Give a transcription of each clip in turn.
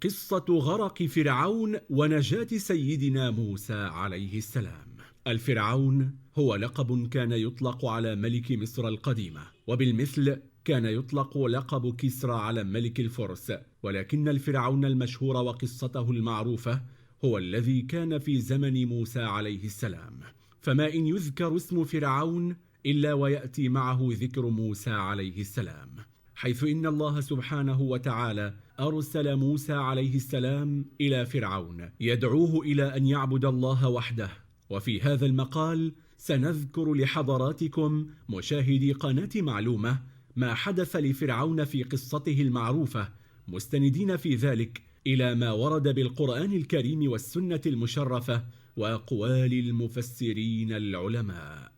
قصة غرق فرعون ونجاة سيدنا موسى عليه السلام. الفرعون هو لقب كان يطلق على ملك مصر القديمة، وبالمثل كان يطلق لقب كسرى على ملك الفرس، ولكن الفرعون المشهور وقصته المعروفة هو الذي كان في زمن موسى عليه السلام. فما إن يذكر اسم فرعون إلا ويأتي معه ذكر موسى عليه السلام، حيث إن الله سبحانه وتعالى أرسل موسى عليه السلام إلى فرعون يدعوه إلى أن يعبد الله وحده. وفي هذا المقال سنذكر لحضراتكم مشاهدي قناة معلومة ما حدث لفرعون في قصته المعروفة، مستندين في ذلك إلى ما ورد بالقرآن الكريم والسنة المشرفة وأقوال المفسرين العلماء.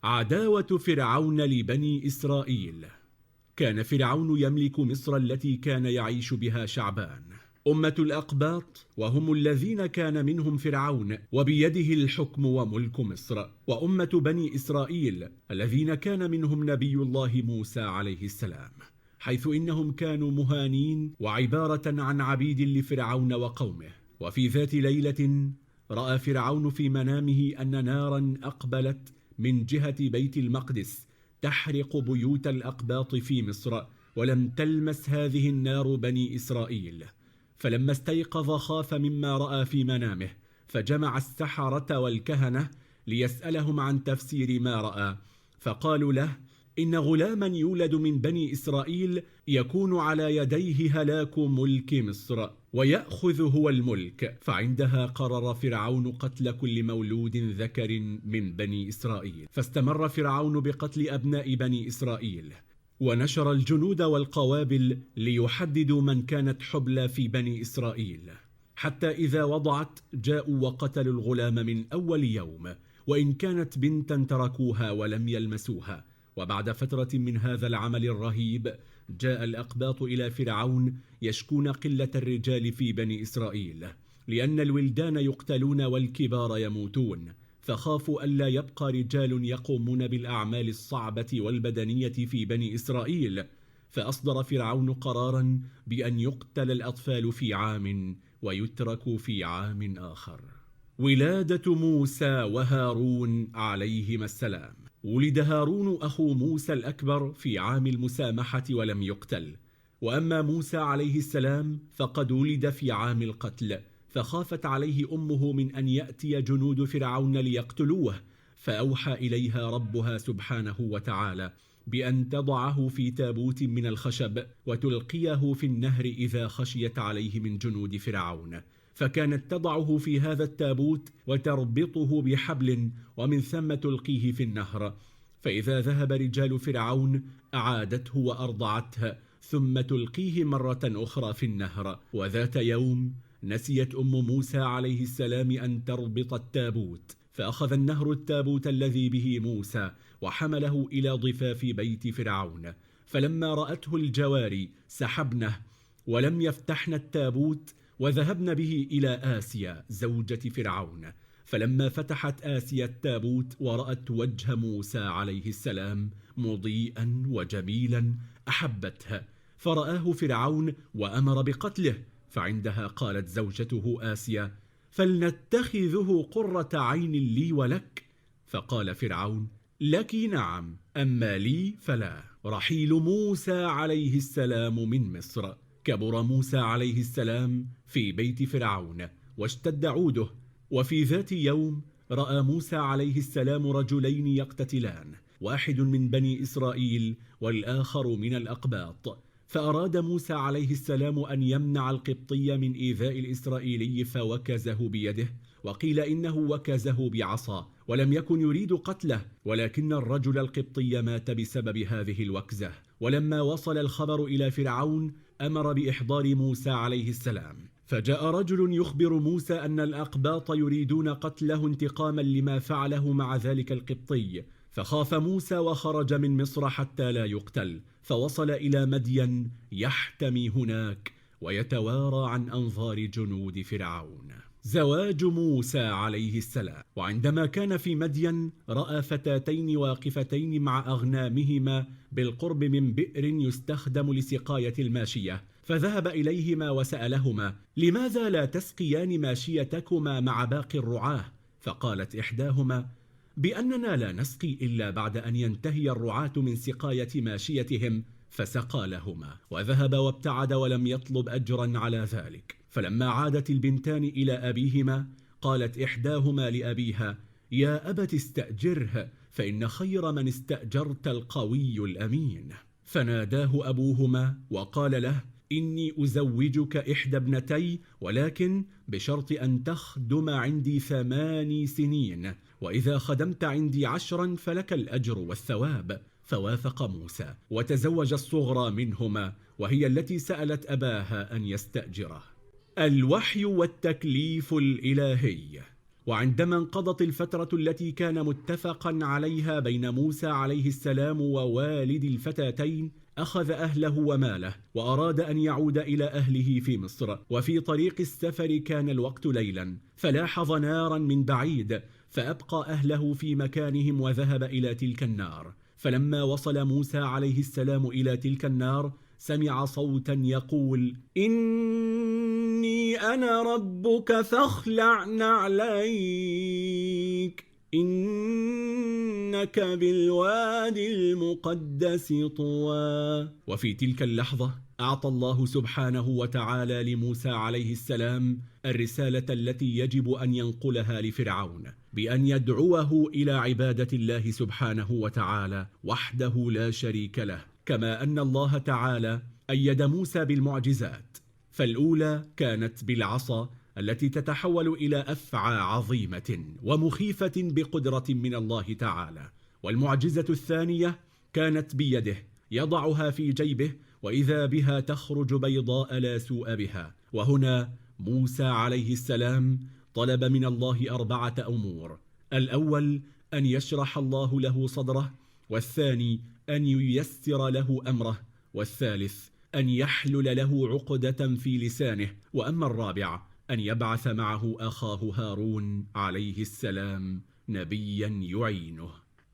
عداوة فرعون لبني إسرائيل. كان فرعون يملك مصر التي كان يعيش بها شعبان، أمة الأقباط، وهم الذين كان منهم فرعون وبيده الحكم وملك مصر، وأمة بني إسرائيل الذين كان منهم نبي الله موسى عليه السلام، حيث إنهم كانوا مهانين وعبارة عن عبيد لفرعون وقومه. وفي ذات ليلة رأى فرعون في منامه أن نارا أقبلت من جهة بيت المقدس تحرق بيوت الأقباط في مصر، ولم تلمس هذه النار بني إسرائيل. فلما استيقظ خاف مما رأى في منامه، فجمع السحرة والكهنة ليسألهم عن تفسير ما رأى، فقالوا له إن غلاما يولد من بني إسرائيل يكون على يديه هلاك ملك مصر ويأخذ هو الملك. فعندها قرر فرعون قتل كل مولود ذكر من بني إسرائيل، فاستمر فرعون بقتل أبناء بني إسرائيل، ونشر الجنود والقوابل ليحددوا من كانت حبلى في بني إسرائيل، حتى إذا وضعت جاءوا وقتلوا الغلام من أول يوم، وإن كانت بنتا تركوها ولم يلمسوها. وبعد فترة من هذا العمل الرهيب جاء الأقباط إلى فرعون يشكون قلة الرجال في بني إسرائيل، لأن الولدان يقتلون والكبار يموتون، فخافوا ألا يبقى رجال يقومون بالأعمال الصعبة والبدنية في بني إسرائيل، فأصدر فرعون قرارا بأن يقتل الأطفال في عام ويترك في عام آخر. ولادة موسى وهارون عليهما السلام. ولد هارون أخو موسى الأكبر في عام المسامحة ولم يقتل، وأما موسى عليه السلام فقد ولد في عام القتل، فخافت عليه أمه من أن يأتي جنود فرعون ليقتلوه، فأوحى إليها ربها سبحانه وتعالى بأن تضعه في تابوت من الخشب وتلقيه في النهر إذا خشيت عليه من جنود فرعون. فكانت تضعه في هذا التابوت وتربطه بحبل، ومن ثم تلقيه في النهر، فإذا ذهب رجال فرعون أعادته وأرضعته، ثم تلقيه مرة أخرى في النهر. وذات يوم نسيت أم موسى عليه السلام أن تربط التابوت، فأخذ النهر التابوت الذي به موسى وحمله إلى ضفاف بيت فرعون، فلما رأته الجواري سحبنه ولم يفتحن التابوت، وذهبن به إلى آسيا زوجة فرعون. فلما فتحت آسيا التابوت ورأت وجه موسى عليه السلام مضيئا وجميلا أحبتها، فرآه فرعون وأمر بقتله. فعندها قالت زوجته آسيا: فلنتخذه قرة عين لي ولك. فقال فرعون: لك نعم، أما لي فلا. رحيل موسى عليه السلام من مصر. كبر موسى عليه السلام في بيت فرعون واشتد عوده. وفي ذات يوم رأى موسى عليه السلام رجلين يقتتلان، واحد من بني إسرائيل والآخر من الأقباط، فأراد موسى عليه السلام أن يمنع القبطي من إيذاء الإسرائيلي فوكزه بيده، وقيل إنه وكزه بعصا، ولم يكن يريد قتله، ولكن الرجل القبطي مات بسبب هذه الوكزة. ولما وصل الخبر إلى فرعون أمر بإحضار موسى عليه السلام، فجاء رجل يخبر موسى أن الأقباط يريدون قتله انتقاما لما فعله مع ذلك القبطي، فخاف موسى وخرج من مصر حتى لا يقتل، فوصل إلى مدين يحتمي هناك ويتوارى عن أنظار جنود فرعون. زواج موسى عليه السلام. وعندما كان في مدين رأى فتاتين واقفتين مع أغنامهما بالقرب من بئر يستخدم لسقاية الماشية، فذهب إليهما وسألهما: لماذا لا تسقيان ماشيتكما مع باقي الرعاة؟ فقالت إحداهما: بأننا لا نسقي إلا بعد أن ينتهي الرعاة من سقاية ماشيتهم. فسقى لهما وذهب وابتعد ولم يطلب أجرا على ذلك. فلما عادت البنتان إلى أبيهما قالت إحداهما لأبيها: يا أبت استأجره فإن خير من استأجرت القوي الأمين. فناداه أبوهما وقال له: إني أزوجك إحدى ابنتي، ولكن بشرط أن تخدم عندي 8 سنين، وإذا خدمت عندي 10 فلك الأجر والثواب. فوافق موسى وتزوج الصغرى منهما، وهي التي سألت أباها أن يستأجره. الوحي والتكليف الإلهي. وعندما انقضت الفترة التي كان متفقا عليها بين موسى عليه السلام ووالد الفتاتين، أخذ أهله وماله وأراد أن يعود إلى أهله في مصر. وفي طريق السفر كان الوقت ليلا، فلاحظ نارا من بعيد فأبقى أهله في مكانهم وذهب إلى تلك النار. فلما وصل موسى عليه السلام إلى تلك النار سمع صوتا يقول: إني أنا ربك فاخلع نعليك إنك بالوادي المقدس طوى. وفي تلك اللحظة أعطى الله سبحانه وتعالى لموسى عليه السلام الرسالة التي يجب أن ينقلها لفرعون، بأن يدعوه إلى عبادة الله سبحانه وتعالى وحده لا شريك له. كما أن الله تعالى أيد موسى بالمعجزات، فالأولى كانت بالعصا التي تتحول إلى أفعى عظيمة ومخيفة بقدرة من الله تعالى، والمعجزة الثانية كانت بيده يضعها في جيبه وإذا بها تخرج بيضاء لا سوء بها. وهنا موسى عليه السلام طلب من الله 4 أمور: الأول أن يشرح الله له صدره، والثاني أن ييسر له أمره، والثالث أن يحلل له عقدة في لسانه، وأما الرابع أن يبعث معه أخاه هارون عليه السلام نبيا يعينه.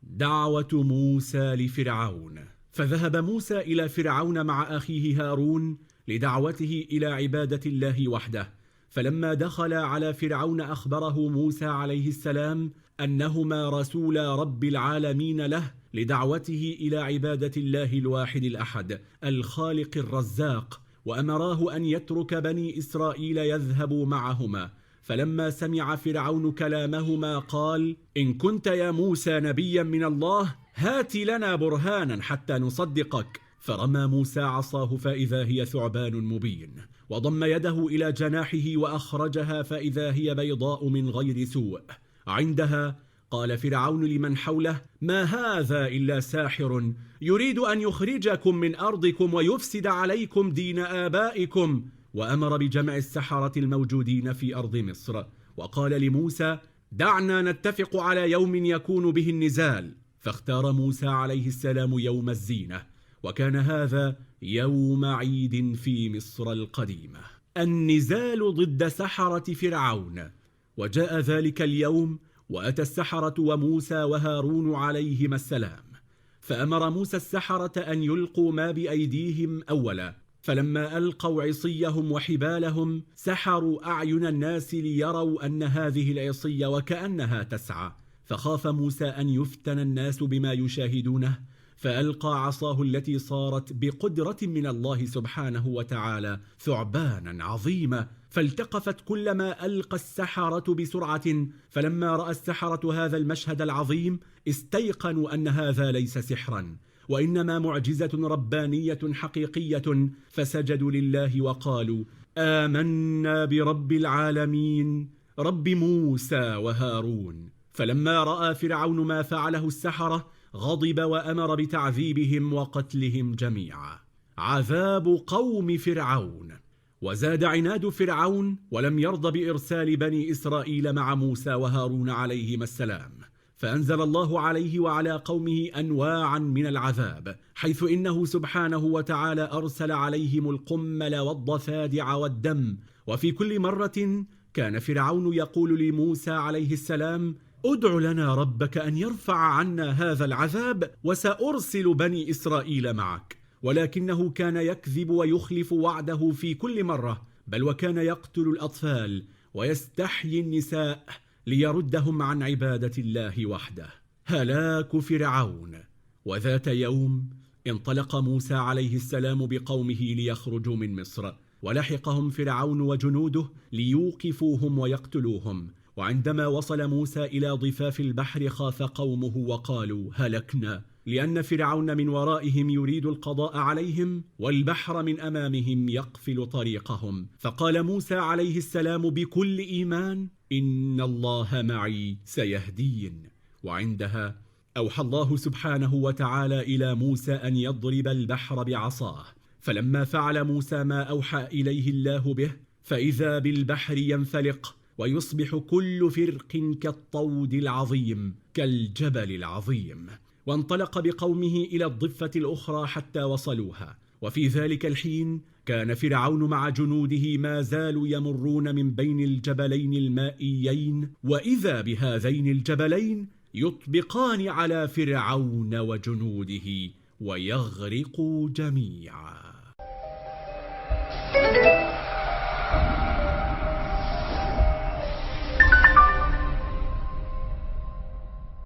دعوة موسى لفرعون. فذهب موسى إلى فرعون مع أخيه هارون لدعوته إلى عبادة الله وحده. فلما دخل على فرعون أخبره موسى عليه السلام أنهما رسولا رب العالمين له لدعوته إلى عبادة الله الواحد الأحد الخالق الرزاق، وأمراه أن يترك بني إسرائيل يذهبوا معهما. فلما سمع فرعون كلامهما قال: إن كنت يا موسى نبيا من الله هات لنا برهانا حتى نصدقك. فرمى موسى عصاه فإذا هي ثعبان مبين، وضم يده إلى جناحه وأخرجها فإذا هي بيضاء من غير سوء. عندها قال فرعون لمن حوله: ما هذا إلا ساحر يريد أن يخرجكم من أرضكم ويفسد عليكم دين آبائكم. وأمر بجمع السحرة الموجودين في أرض مصر، وقال لموسى: دعنا نتفق على يوم يكون به النزال. فاختار موسى عليه السلام يوم الزينة، وكان هذا يوم عيد في مصر القديمة. النزال ضد سحرة فرعون. وجاء ذلك اليوم وأتى السحرة وموسى وهارون عليهما السلام، فأمر موسى السحرة أن يلقوا ما بأيديهم أولا. فلما ألقوا عصيهم وحبالهم سحروا أعين الناس ليروا أن هذه العصي وكأنها تسعى، فخاف موسى أن يفتن الناس بما يشاهدونه، فألقى عصاه التي صارت بقدرة من الله سبحانه وتعالى ثعبانا عظيمة، فالتقفت كلما ألقى السحرة بسرعة. فلما رأى السحرة هذا المشهد العظيم استيقنوا أن هذا ليس سحرا وإنما معجزة ربانية حقيقية، فسجدوا لله وقالوا: آمنا برب العالمين رب موسى وهارون. فلما رأى فرعون ما فعله السحرة غضب وأمر بتعذيبهم وقتلهم جميعا. عذاب قوم فرعون. وزاد عناد فرعون ولم يرض بإرسال بني إسرائيل مع موسى وهارون عليهما السلام، فأنزل الله عليه وعلى قومه أنواعا من العذاب، حيث إنه سبحانه وتعالى أرسل عليهم القمل والضفادع والدم، وفي كل مرة كان فرعون يقول لموسى عليه السلام: ادع لنا ربك أن يرفع عنا هذا العذاب وسأرسل بني إسرائيل معك. ولكنه كان يكذب ويخلف وعده في كل مرة، بل وكان يقتل الأطفال ويستحيي النساء ليردهم عن عبادة الله وحده. هلاك فرعون. وذات يوم انطلق موسى عليه السلام بقومه ليخرجوا من مصر، ولحقهم فرعون وجنوده ليوقفوهم ويقتلوهم. وعندما وصل موسى إلى ضفاف البحر خاف قومه وقالوا: هلكنا، لأن فرعون من ورائهم يريد القضاء عليهم، والبحر من أمامهم يقفل طريقهم. فقال موسى عليه السلام بكل إيمان: إن الله معي سيهدين. وعندها أوحى الله سبحانه وتعالى إلى موسى أن يضرب البحر بعصاه، فلما فعل موسى ما أوحى إليه الله به، فإذا بالبحر ينفلق ويصبح كل فرق كالطود العظيم كالجبل العظيم. وانطلق بقومه إلى الضفة الأخرى حتى وصلوها. وفي ذلك الحين كان فرعون مع جنوده ما زالوا يمرون من بين الجبلين المائيين، وإذا بهذين الجبلين يطبقان على فرعون وجنوده ويغرقوا جميعا.